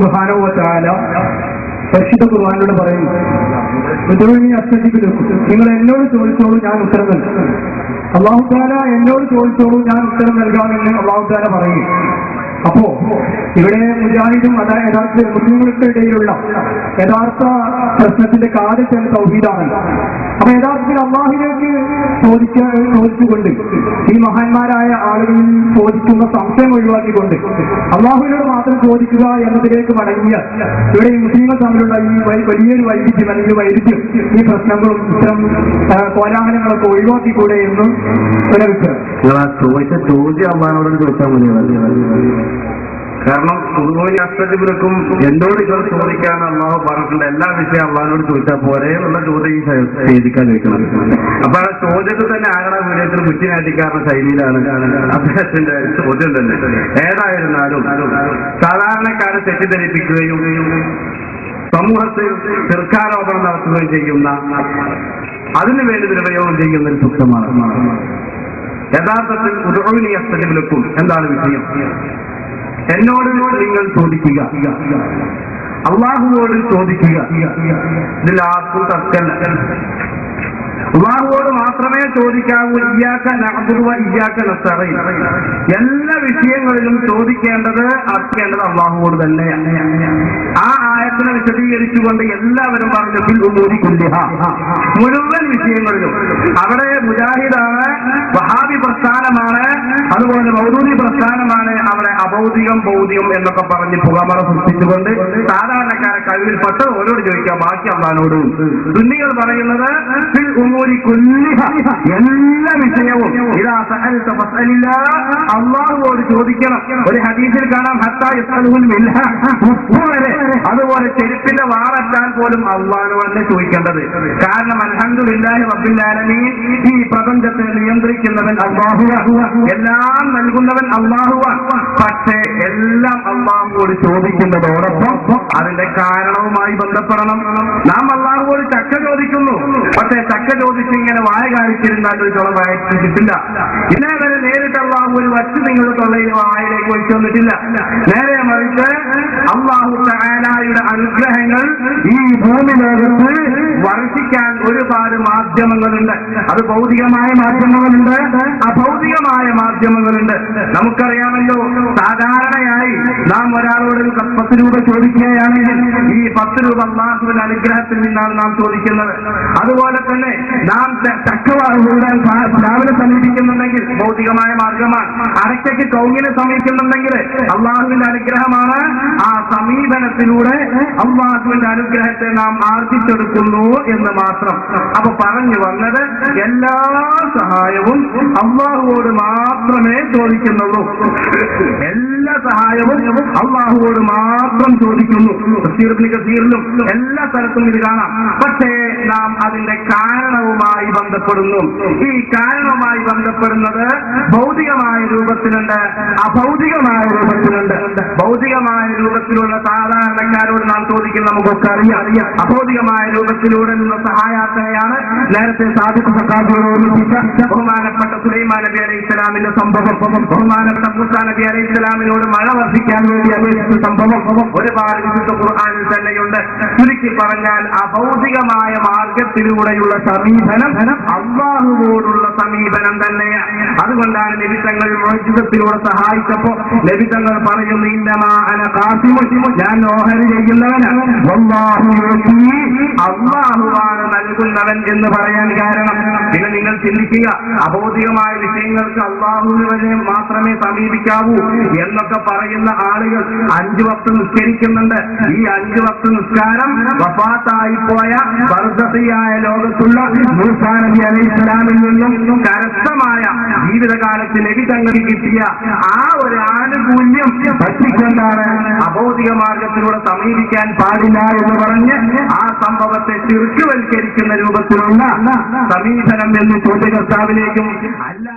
സുബ്ഹാനഹു വ തആല പരിശുദ്ധ ഖുർആനിലൂടെ പറയുന്നു, നിങ്ങൾ എന്നോട് ചോദിച്ചോളൂ, ഞാൻ ഉത്തരം നൽകും. അല്ലാഹു തആല എന്നോട് ചോദിച്ചോളൂ, ഞാൻ ഉത്തരം നൽകാമെന്ന് അല്ലാഹു തആല പറയും. അപ്പോ ഇവിടെ മുജാഹിദും യഥാർത്ഥ മുസ്ലിങ്ങൾക്കിടയിലുള്ള യഥാർത്ഥ പ്രശ്നത്തിന്റെ കാര്യം തൗഹീദാണ്. അപ്പൊ യഥാർത്ഥത്തിൽ അള്ളാഹുവിലേക്ക് ചോദിച്ചുകൊണ്ട് ഈ മഹാന്മാരായ ആളുകളിൽ ചോദിക്കുന്ന സംശയം ഒഴിവാക്കിക്കൊണ്ട് അള്ളാഹുവിനോട് മാത്രം ചോദിക്കുക എന്നതിലേക്ക് മടങ്ങിയാൽ ഇവിടെ ഈ മുസ്ലിങ്ങൾ തമ്മിലുള്ള ഈ വലിയൊരു വൈവിധ്യം അല്ലെങ്കിൽ വൈരുദ്ധ്യം, ഈ പ്രശ്നങ്ങളും ഇത്തരം കോലാഹലങ്ങളൊക്കെ ഒഴിവാക്കിക്കൂടെ എന്നും ചോദിച്ച ചോദ്യം അള്ളാഹിനോട് ചോദിച്ചാൽ മതി. കാരണം അസ്തജിബിനും എന്നോട് ചോദിക്കാൻ അള്ളാഹു പറഞ്ഞിട്ടുണ്ട്, എല്ലാ വിഷയം അള്ളാഹിനോട് ചോദിച്ചാൽ പോരെ എന്നുള്ള ചോദ്യം ചെയ്തിക്കാൻ ചോദിക്കണം. അപ്പൊ ആ ചോദ്യത്തിൽ തന്നെ ആകണ വീഡിയോത്തിൽ കുറ്റിനാട്ടിക്കാരുടെ ശൈലിയിലാണ് അദ്ദേഹത്തിന്റെ ചോദ്യം തന്നെ. ഏതായിരുന്നാലും സാധാരണക്കാരെ തെറ്റിദ്ധരിപ്പിക്കുകയും സമൂഹത്തിൽ ചെറുക്കാരോപണം നടത്തുകയും ചെയ്യുന്ന, അതിനുവേണ്ടി ദുരുപയോഗം ചെയ്യുന്ന ഒരു സൂക്തമാണ്. യഥാർത്ഥത്തിൽ ഉദഊനി അസ്തജിബ് ലക്കും എന്താണ് വിഷയം? എന്നോട് നിങ്ങൾ ചോദിക്കുക, അള്ളാഹുവോട് ചോദിക്കുക. ഇതിൽ ആർക്കും തർക്കമില്ല. അള്ളാഹുവോട് മാത്രമേ ചോദിക്കാവൂ. ഇയ്യാക നഅ്ബുദു വ ഇയ്യാക നസ്തഈൻ. എല്ലാ വിഷയങ്ങളിലും ചോദിക്കേണ്ടത് അർപ്പിക്കേണ്ടത് അള്ളാഹുവോട് തന്നെയാണ്. ആ ആയത്തിനെ വിശദീകരിച്ചുകൊണ്ട് എല്ലാവരും പറഞ്ഞു ഫിൽ ഉമൂരി കുല്ലിഹാ, മുഴുവൻ വിഷയങ്ങളിലും. അവിടെ മുജാഹിദാണ്, വഹാബി പ്രസ്ഥാനമാണ്, അതുപോലെ മൗദൂദി പ്രസ്ഥാനമാണ്. അവിടെ അഭൗതികം ഭൗതികം എന്നൊക്കെ പറഞ്ഞ് പുകമറ സൃഷ്ടിച്ചുകൊണ്ട് സാധാരണക്കാരെ കഴിവിൽപ്പെട്ട് ഓരോട് ചോദിക്കുക, ബാക്കി അള്ളാഹിനോടും. സുന്നികൾ പറയുന്നത് ഫിൽ ഉമൂരി കുല്ലിഹാ, എല്ലാ വിഷയവും ഇദാ സഅൽത ഫസ്അലില്ലാ, അള്ളാഹുവോട് ചോദിക്കണം. ഒരു ഹദീസിൽ കാണാം ഹത്താ യസ്അലുൽ മിൽഹ, വരെ. അതുപോലെ ചെരുപ്പിന്റെ വാററ്റാൻ പോലും അള്ളാഹുവോട് ചോദിക്കേണ്ടത്. കാരണം അൽഹംദുലില്ലാഹി റബ്ബിൽ ആലമീൻ, ഈ പ്രപഞ്ചത്തെ നിയന്ത്രിക്കുന്നവൻ അല്ലാഹുവാണ്, എല്ലാം നൽകുന്നവൻ അല്ലാഹുവാണ്. പക്ഷേ എല്ലാം അള്ളാഹുവോട് ചോദിക്കുന്നതോടൊപ്പം അതിന്റെ കാരണവുമായി ബന്ധപ്പെടണം. നാം അള്ളാഹുവോട് ചക്ക ചോദിക്കുന്നു, പക്ഷേ ചക്ക ചോദിച്ച് ഇങ്ങനെ വായ കാണിച്ചിരുന്നാൽ ഒരു ചോളം വായിച്ചു കിട്ടില്ല. ഇന്നേ വരെ നേരിട്ട് അള്ളാഹുവിൽ വച്ച് നിങ്ങളുടെ തൊള്ളയിൽ വായിലേക്ക് വെച്ചു വന്നിട്ടില്ല. നേരെ മറിച്ച് അള്ളാഹു തആലയുടെ അനുഗ്രഹങ്ങൾ ഈ ഭൂമി ലോകത്ത് വർഷിക്കാൻ ഒരുപാട് മാധ്യമങ്ങളുണ്ട്. അത് ഭൗതികമായ മാധ്യമങ്ങളുണ്ട്, അഭൗതികമായ മാധ്യമങ്ങളുണ്ട്. നമുക്കറിയാമല്ലോ, സാധാരണയായി നാം ഒരാളോട് 10 രൂപ ചോദിക്കുകയാണെങ്കിൽ ഈ 10 രൂപ അള്ളാഹുവിന്റെ അനുഗ്രഹത്തിൽ നിന്നാണ് നാം ചോദിക്കുന്നത്. അതുപോലെ തന്നെ നാം രാവിലെ സമീപിക്കുന്നുണ്ടെങ്കിൽ ഭൗതികമായ മാർഗമാണ്. അരയ്ക്ക് കൗങ്ങിനെ സമീപിക്കുന്നുണ്ടെങ്കിൽ അള്ളാഹുവിന്റെ അനുഗ്രഹമാണ്. ആ സമീപനത്തിലൂടെ അള്ളാഹുവിന്റെ അനുഗ്രഹത്തെ നാം ആർജിച്ചെടുക്കുന്നു എന്ന് മാത്രം. അപ്പൊ പറഞ്ഞു വന്നത്, എല്ലാ സഹായവും അള്ളാഹുവോട് മാത്രമേ ചോദിക്കുന്നുള്ളൂ. എല്ലാ സഹായവും അള്ളാഹുവോട് മാത്രം ചോദിക്കുന്നു. കസീറിലും എല്ലാ സ്ഥലത്തും ഇത് കാണാം. പക്ഷേ നാം അതിന്റെ കാരണവുമായി ബന്ധപ്പെടുന്നു. ഈ കാരണവുമായി ബന്ധപ്പെടുന്നത് ഭൗതികമായ രൂപത്തിലുണ്ട്, അഭൗതികമായ രൂപത്തിലുണ്ട്. ഭൗതികമായ രൂപത്തിലുള്ള സാധാരണക്കാരോട് നാം ചോദിക്കുന്ന നമുക്കൊക്കെ അറിയാം. അഭൗതികമായ രൂപത്തിലൂടെ നിന്ന സഹായാർത്ഥനയാണ് നേരത്തെ സാദിഖ് സഖാഫിയോട് ഓർമ്മിപ്പിച്ച ബഹുമാനപ്പെട്ട സുലൈമാൻ നബി അലൈഹി ഇസ്ലാമിന്റെ സംഭവം. ബഹുമാനപ്പെട്ട മൂസാ നബി അലൈഹി ഇസ്ലാമിനോട് മഴ വർഷിക്കാൻ വേണ്ടി അപേക്ഷിച്ച സംഭവം ഒരുപാട് വിശുദ്ധ ഖുർആനിൽ തന്നെയുണ്ട്. ചുരുക്കി പറഞ്ഞാൽ അഭൗതികമായ മാർഗത്തിലൂടെയുള്ള സമീപനം അല്ലാഹുവോടുള്ള സമീപനം തന്നെയാണ്. അതുകൊണ്ടാണ് നബി തങ്ങൾ മുഅ്ജിസത്തിലൂടെ സഹായിച്ചപ്പോ നബി തങ്ങൾ പറയുന്നു, ഇന്നമാ അന ഖാസിമുൻ, ഞാൻ ഓഹരി ചെയ്യുന്നവനാണ്, വല്ലാഹു യുഅ്തി, അല്ലാഹുവാണ് നൽകുന്നവൻ എന്ന് പറയാൻ കാരണം. പിന്നെ നിങ്ങൾ ചിന്തിക്കുക, അഭൗതികമായ വിഷയങ്ങൾക്ക് അല്ലാഹുവിനെ മാത്രമേ സമീപിക്കാവൂ എന്നൊക്കെ പറയുന്ന ആളുകൾ 5 വക്ത് നിസ്കരിക്കുന്നുണ്ട്. ഈ 5 വക്ത് നിസ്കാരം വഫാത്തായി പോയ ബർസഖിയായ ലോകത്തുള്ള മൂസാ നബി അലൈഹി ഇസ്ലാമിൽ നിന്നും കരസ്ഥമായ ജീവിതകാലത്ത് നബി തങ്ങൾക്ക് കിട്ടിയ ആ ഒരു ആനുകൂല്യം പറ്റിക്കൊണ്ടാണ് അഭൗതിക മാർഗത്തിലൂടെ സമീപിക്കാൻ പാടില്ല എന്ന് പറഞ്ഞ് ആ സംഭവത്തെ ശിർക്കുവൽക്കരിക്കുന്ന രൂപത്തിലുള്ള സമീപനം എന്ന് ചോദ്യകർത്താവിലേക്കും അല്ല